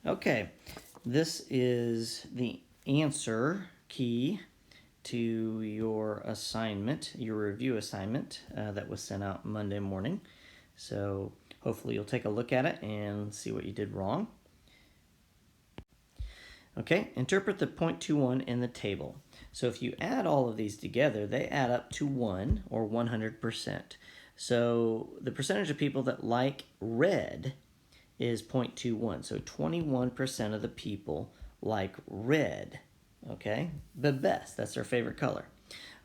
Okay, this is the answer key to your assignment, your review assignment that was sent out Monday morning. So hopefully you'll take a look at it and see what you did wrong. Okay, interpret the 0.21 in the table. So if you add all of these together, they add up to 1 or 100%. So the percentage of people that like red is 0.21. So 21% of the people like red. Okay, the best. That's their favorite color.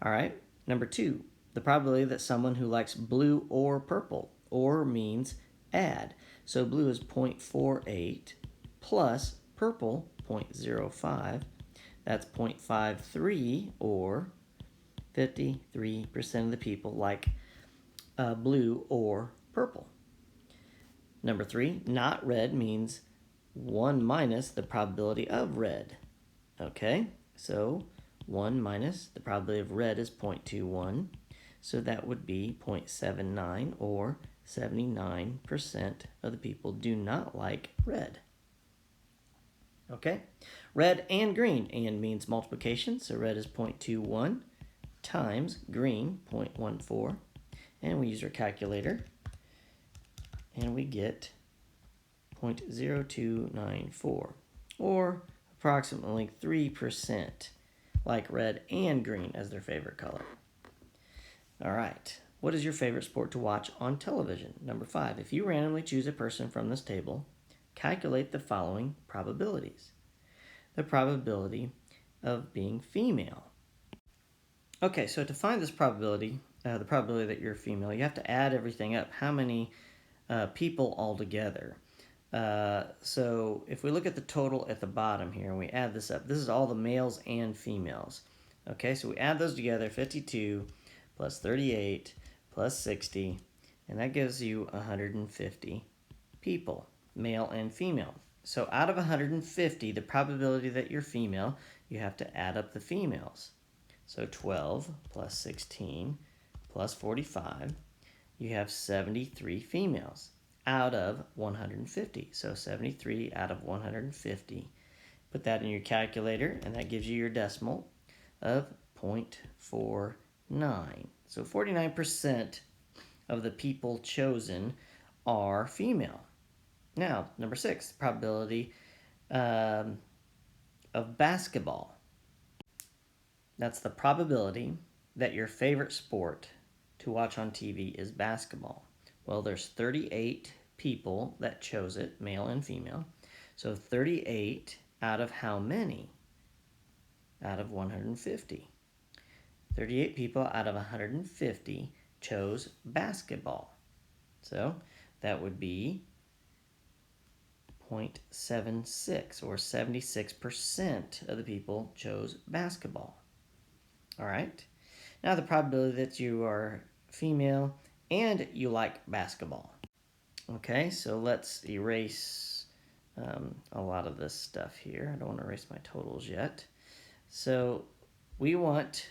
All right, number 2, the probability that someone who likes blue or purple, or means add. So blue is 0.48 plus purple 0.05. That's 0.53, or 53% of the people like blue or purple. Number 3, not red means 1 minus the probability of red. Okay, so 1 minus the probability of red is 0.21. So that would be 0.79, or 79% of the people do not like red. Okay, red and green, and means multiplication. So red is 0.21 times green, 0.14. And we use our calculator, and we get 0.0294, or approximately 3% like red and green as their favorite color. All right, what is your favorite sport to watch on television? Number 5, if you randomly choose a person from this table, calculate the following probabilities. The probability of being female. Okay, so to find this probability, the probability that you're female, you have to add everything up. How many people altogether? So if we look at the total at the bottom here and we add this up, this is all the males and females. Okay, so we add those together, 52 plus 38 plus 60, and that gives you 150 people, male and female. So out of 150, the probability that you're female, you have to add up the females. So 12 plus 16 plus 45, you have 73 females out of 150. So 73 out of 150. Put that in your calculator, and that gives you your decimal of 0.49. So 49% of the people chosen are female. Now, number 6, probability of basketball. That's the probability that your favorite sport to watch on TV is basketball. Well, there's 38 people that chose it, male and female. So 38 out of how many? Out of 150. 38 people out of 150 chose basketball. So that would be 0.76, or 76% of the people chose basketball. All right. Now the probability that you are female and you like basketball. Okay, so let's erase a lot of this stuff here. I don't want to erase my totals yet. So we want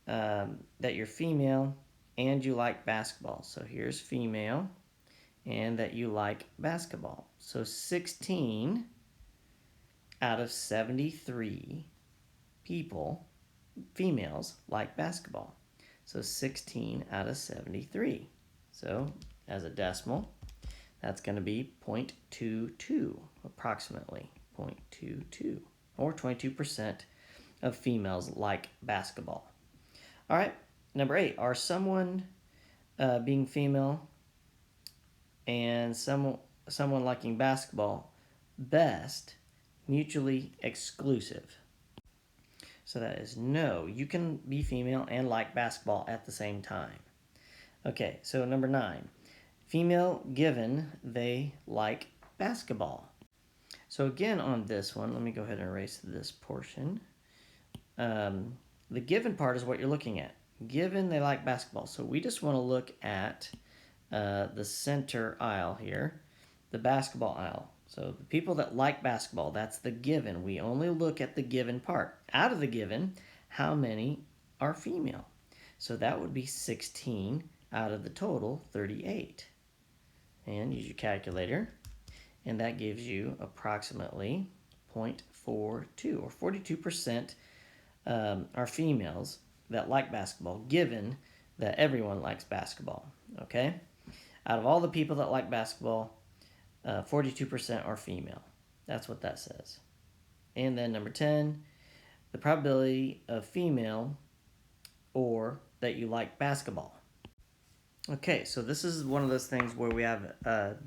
that you're female and you like basketball. So here's female and that you like basketball. So 16 out of 73 people, females, like basketball. So 16 out of 73. So as a decimal, that's going to be 0.22, approximately 0.22, or 22% of females like basketball. All right, number 8, are someone being female and someone liking basketball best mutually exclusive? So that is no. You can be female and like basketball at the same time. Okay, so number 9, female given they like basketball. So again on this one, let me go ahead and erase this portion. The given part is what you're looking at. Given they like basketball. So we just want to look at the center aisle here, the basketball aisle. So the people that like basketball, that's the given. We only look at the given part. Out of the given, how many are female? So that would be 16 out of the total 38. And use your calculator. and that gives you approximately 0.42, or 42% are females that like basketball, given that everyone likes basketball, okay? Out of all the people that like basketball, 42% are female. That's what that says. And then number 10, the probability of female or that you like basketball. Okay, so this is one of those things where we have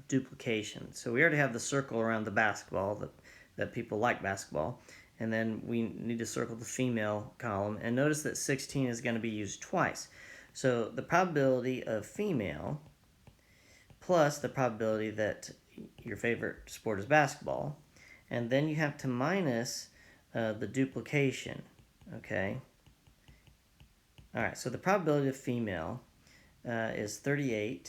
duplication. So we already have the circle around the basketball, that people like basketball. And then we need to circle the female column. And notice that 16 is going to be used twice. So the probability of female plus the probability that your favorite sport is basketball. And then you have to minus the duplication, okay? All right, so the probability of female is 73.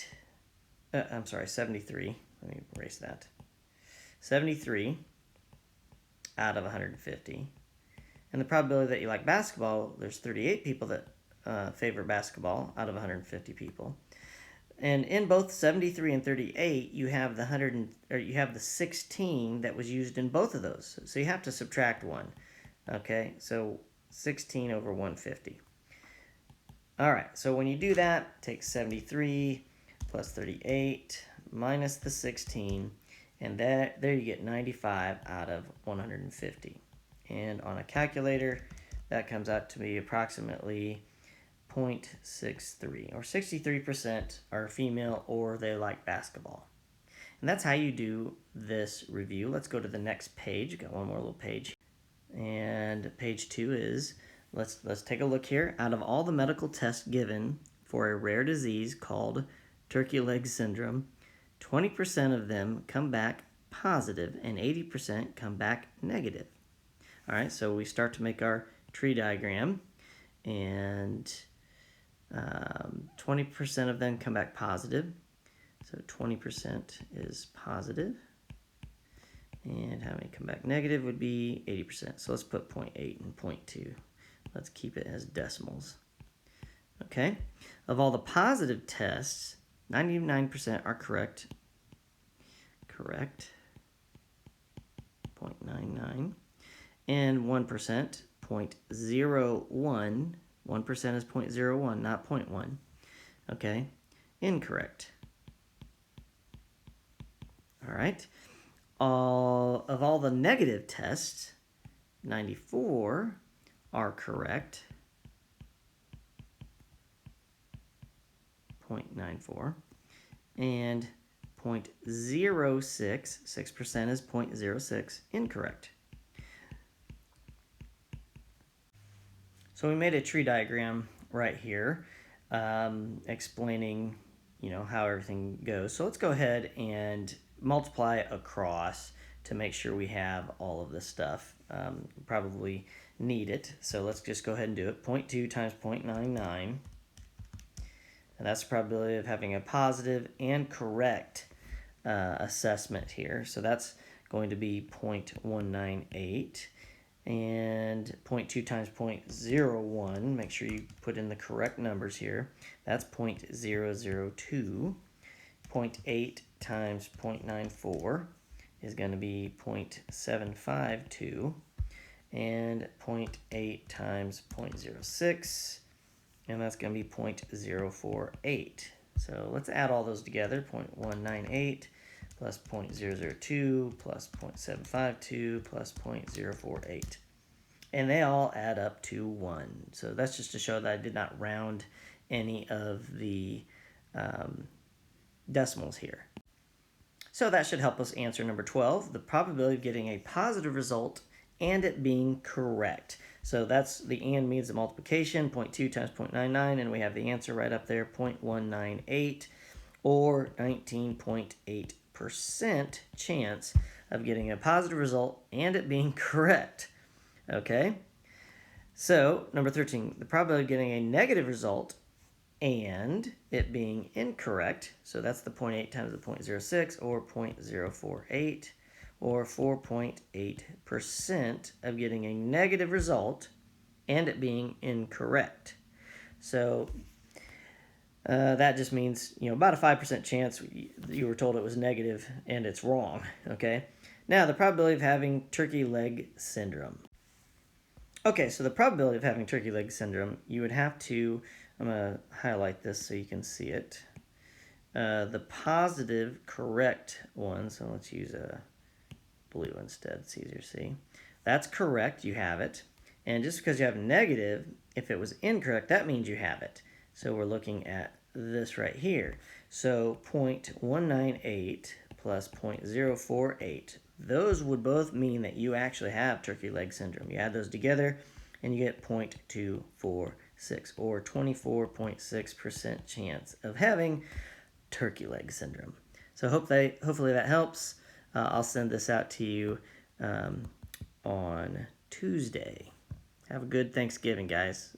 Let me erase that. 73 out of 150. And the probability that you like basketball, there's 38 people that favor basketball out of 150 people. And in both 73 and 38, you have the 16 that was used in both of those. So you have to subtract one. Okay, so 16 over 150. All right, so when you do that, take 73 plus 38 minus the 16, and there you get 95 out of 150. And on a calculator, that comes out to be approximately 0.63, or 63% are female or they like basketball. And that's how you do this review. Let's go to the next page. Got one more little page. And page 2 is, let's take a look here. Out of all the medical tests given for a rare disease called turkey leg syndrome, 20% of them come back positive and 80% come back negative. All right, so we start to make our tree diagram, and 20% of them come back positive. So 20% is positive. And how many come back negative would be 80%. So let's put 0.8 and 0.2. Let's keep it as decimals. Okay. Of all the positive tests, 99% are correct. Correct. 0.99. And 1%, 0.01. 1% is 0.01, not 0.1. Okay. Incorrect. All right. Of all the negative tests, 94 are correct. 0.94. And 0.06, 6% is 0.06, incorrect. So we made a tree diagram right here explaining, how everything goes. So let's go ahead and multiply across to make sure we have all of this stuff. Probably need it. So let's just go ahead and do it. 0.2 times 0.99. And that's the probability of having a positive and correct assessment here. So that's going to be 0.198. And 0.2 times 0.01, make sure you put in the correct numbers here. That's 0.002. 0.8 times 0.94 is going to be 0.752. And 0.8 times 0.06, and that's going to be 0.048. So let's add all those together. 0.198 plus 0.002 plus 0.752 plus 0.048. And they all add up to 1. So that's just to show that I did not round any of the decimals here. So that should help us answer number 12, the probability of getting a positive result and it being correct. So that's the and means the multiplication, 0.2 times 0.99, and we have the answer right up there, 0.198, or 19.8% chance of getting a positive result and it being correct. Okay? So, number 13, the probability of getting a negative result and it being incorrect, so that's the 0.8 times the 0.06, or 0.048, or 4.8% of getting a negative result and it being incorrect. So That just means, about a 5% chance you were told it was negative and it's wrong, okay? Now, the probability of having turkey leg syndrome. Okay, so the probability of having turkey leg syndrome, you would have to, I'm going to highlight this so you can see it. The positive correct one, so let's use a blue instead, it's easier to see. That's correct, you have it. And just because you have negative, if it was incorrect, that means you have it. So we're looking at this right here. So 0.198 plus 0.048. Those would both mean that you actually have turkey leg syndrome. You add those together and you get 0.246 or 24.6% chance of having turkey leg syndrome. So hopefully that helps. I'll send this out to you on Tuesday. Have a good Thanksgiving, guys.